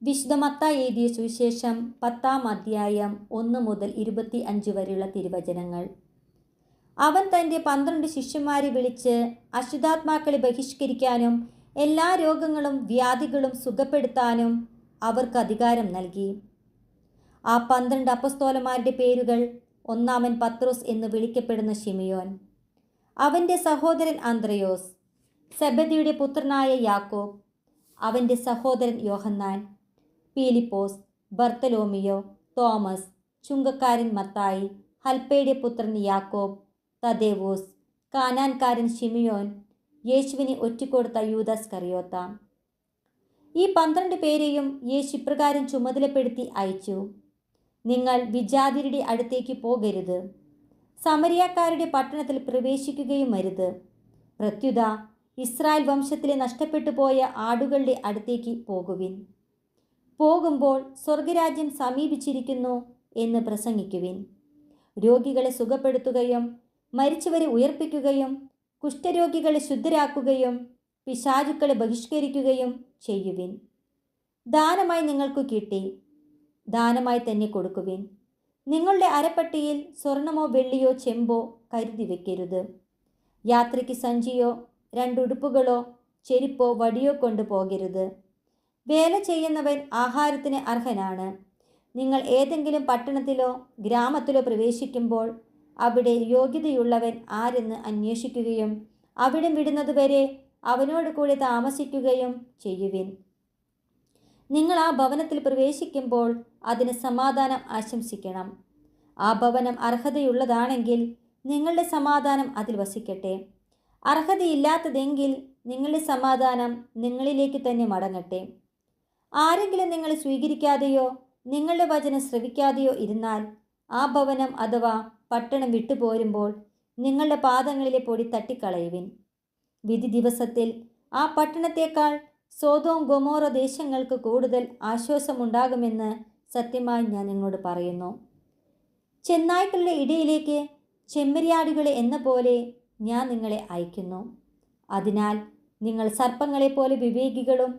വിശുദ്ധ മത്തായി എഴുതിയ സുവിശേഷം 10-ാം അധ്യായം 1 മുതൽ 25 വരെയുള്ള തിരുവചനങ്ങൾ. അവൻ തൻ്റെ 12 ശിഷ്യന്മാരെ വിളിച്ച് അശുദ്ധാത്മാക്കളെ ബഹിഷ്കരിക്കാനും എല്ലാ രോഗങ്ങളും വ്യാധികളും സുഖപ്പെടുത്താനും അവർക്ക് അധികാരം നൽകി. ആ 12 അപ്പസ്തോലന്മാരുടെ പേരുകൾ: ഒന്നാമൻ പത്രോസ് എന്ന് വിളിക്കപ്പെടുന്ന ശിമിയോൻ, അവൻ്റെ സഹോദരൻ അന്ത്രയോസ്, സെബദിയുടെ പുത്രനായ യാക്കോബ്, അവൻ്റെ സഹോദരൻ യോഹന്നാൻ, പീലിപ്പോസ്, ബർത്തലോമിയോ, തോമസ്, ചുങ്കക്കാരൻ മത്തായി, ഹൽപ്പയുടെ പുത്രൻ യാക്കോബ്, തദേവൂസ്, കാനാൻകാരൻ ശിമിയോൻ, യേശുവിനെ ഒറ്റിക്കൊടുത്ത യൂദാസ് കറിയോത്ത. ഈ 12 പേരെയും യേശു ഇപ്രകാരം ചുമതലപ്പെടുത്തി അയച്ചു: നിങ്ങൾ വിജാതിയരുടെ അടുത്തേക്ക് പോകരുത്, സമരിയാക്കാരുടെ പട്ടണത്തിൽ പ്രവേശിക്കുകയും അരുത്. പ്രത്യുത ഇസ്രായേൽ വംശത്തിലെ നഷ്ടപ്പെട്ടു പോയ ആടുകളുടെ അടുത്തേക്ക് പോകുവിൻ. പോകുമ്പോൾ സ്വർഗരാജ്യം സമീപിച്ചിരിക്കുന്നു എന്ന് പ്രസംഗിക്കുവിൻ. രോഗികളെ സുഖപ്പെടുത്തുകയും മരിച്ചവരെ ഉയർപ്പിക്കുകയും കുഷ്ഠരോഗികളെ ശുദ്ധരാക്കുകയും പിശാചുക്കളെ ബഹിഷ്കരിക്കുകയും ചെയ്യുവിൻ. ദാനമായി നിങ്ങൾക്ക് കിട്ടി, ദാനമായി തന്നെ കൊടുക്കുവിൻ. നിങ്ങളുടെ അരപ്പട്ടിയിൽ സ്വർണമോ വെള്ളിയോ ചെമ്പോ കരുതി വെക്കരുത്. യാത്രയ്ക്ക് സഞ്ചിയോ 2 ഉടുപ്പുകളോ ചെരുപ്പോ വടിയോ കൊണ്ടു പോകരുത്. വേല ചെയ്യുന്നവൻ ആഹാരത്തിന് അർഹനാണ്. നിങ്ങൾ ഏതെങ്കിലും പട്ടണത്തിലോ ഗ്രാമത്തിലോ പ്രവേശിക്കുമ്പോൾ അവിടെ യോഗ്യതയുള്ളവൻ ആരെന്ന് അന്വേഷിക്കുകയും അവിടം വിടുന്നതുവരെ അവനോട് കൂടെ താമസിക്കുകയും ചെയ്യുവിൻ. നിങ്ങൾ ആ ഭവനത്തിൽ പ്രവേശിക്കുമ്പോൾ അതിന് സമാധാനം ആശംസിക്കണം. ആ ഭവനം അർഹതയുള്ളതാണെങ്കിൽ നിങ്ങളുടെ സമാധാനം അതിൽ വസിക്കട്ടെ. അർഹതയില്ലാത്തതെങ്കിൽ നിങ്ങളുടെ സമാധാനം നിങ്ങളിലേക്ക് തന്നെ മടങ്ങട്ടെ. ആരെങ്കിലും നിങ്ങളെ സ്വീകരിക്കാതെയോ നിങ്ങളുടെ വചനം ശ്രവിക്കാതെയോ ഇരുന്നാൽ ആ ഭവനം അഥവാ പട്ടണം വിട്ടുപോരുമ്പോൾ നിങ്ങളുടെ പാദങ്ങളിലെ പൊടി തട്ടിക്കളയുവിൻ. വിധി ദിവസത്തിൽ ആ പട്ടണത്തേക്കാൾ സോദോം ഗൊമോറ ദേശങ്ങൾക്ക് കൂടുതൽ ആശ്വാസമുണ്ടാകുമെന്ന് സത്യമായി ഞാൻ നിങ്ങളോട് പറയുന്നു. ചെന്നായ്ക്കളുടെ ഇടയിലേക്ക് ചെമ്മരിയാടുകളെ എന്ന പോലെ ഞാൻ നിങ്ങളെ അയക്കുന്നു. അതിനാൽ നിങ്ങൾ സർപ്പങ്ങളെപ്പോലെ വിവേകികളും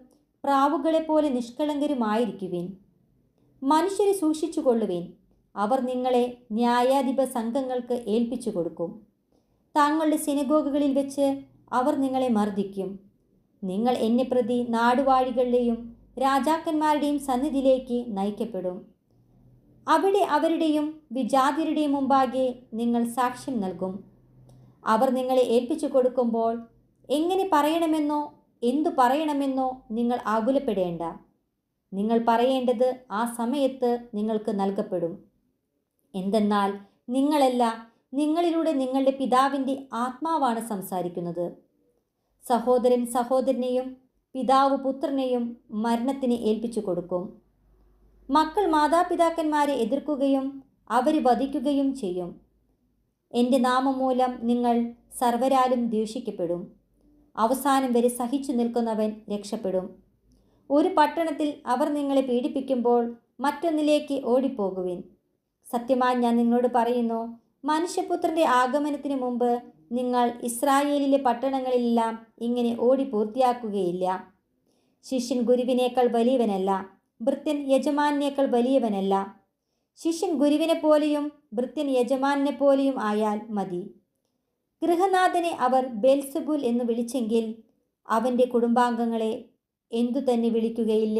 പ്രാവുകളെപ്പോലെ നിഷ്കളങ്കരുമായിരിക്കുവിൻ. മനുഷ്യരെ സൂക്ഷിച്ചുകൊള്ളുവിൻ, അവർ നിങ്ങളെ ന്യായാധിപ സംഘങ്ങൾക്ക് ഏൽപ്പിച്ചു കൊടുക്കും. തങ്ങളുടെ സിനഗോഗുകളിൽ വെച്ച് അവർ നിങ്ങളെ മർദ്ദിക്കും. നിങ്ങൾ എന്നെ പ്രതി നാടുവാഴികളുടെയും രാജാക്കന്മാരുടെയും സന്നിധിയിലേക്ക് നയിക്കപ്പെടും. അവിടെ അവരുടെയും വിജാതിയരുടെയും മുമ്പാകെ നിങ്ങൾ സാക്ഷ്യം നൽകും. അവർ നിങ്ങളെ ഏൽപ്പിച്ചു കൊടുക്കുമ്പോൾ എങ്ങനെ പറയണമെന്നോ എന്തു പറയണമെന്നോ നിങ്ങൾ ആകുലപ്പെടേണ്ട. നിങ്ങൾ പറയേണ്ടത് ആ സമയത്ത് നിങ്ങൾക്ക് നൽകപ്പെടും. എന്തെന്നാൽ നിങ്ങളല്ല, നിങ്ങളിലൂടെ നിങ്ങളുടെ പിതാവിൻ്റെ ആത്മാവാണ് സംസാരിക്കുന്നത്. സഹോദരൻ സഹോദരനെയും പിതാവ് പുത്രനെയും മരണത്തിന് ഏൽപ്പിച്ചു കൊടുക്കും. മക്കൾ മാതാപിതാക്കന്മാരെ എതിർക്കുകയും അവരെ വധിക്കുകയും ചെയ്യും. എൻ്റെ നാമം മൂലം നിങ്ങൾ സർവരാലും ദ്വേഷിക്കപ്പെടും. അവസാനം വരെ സഹിച്ചു നിൽക്കുന്നവൻ രക്ഷപ്പെടും. ഒരു പട്ടണത്തിൽ അവർ നിങ്ങളെ പീഡിപ്പിക്കുമ്പോൾ മറ്റൊന്നിലേക്ക് ഓടിപ്പോകുവിൻ. സത്യമായി ഞാൻ നിങ്ങളോട് പറയുന്നു, മനുഷ്യപുത്രൻ്റെ ആഗമനത്തിന് മുമ്പ് നിങ്ങൾ ഇസ്രായേലിലെ പട്ടണങ്ങളിലെല്ലാം ഇങ്ങനെ ഓടി പൂർത്തിയാക്കുകയില്ല. ശിഷ്യൻ ഗുരുവിനേക്കാൾ വലിയവനല്ല, ഭൃത്യൻ യജമാനേക്കാൾ വലിയവനല്ല. ശിഷ്യൻ ഗുരുവിനെ പോലെയും ഭൃത്യൻ യജമാനെ പോലെയും ആയാൽ മതി. ഗൃഹനാഥനെ അവർ ബെൽസെബൂൽ എന്ന് വിളിച്ചെങ്കിൽ അവൻ്റെ കുടുംബാംഗങ്ങളെ എന്തു തന്നെ വിളിക്കുകയില്ല.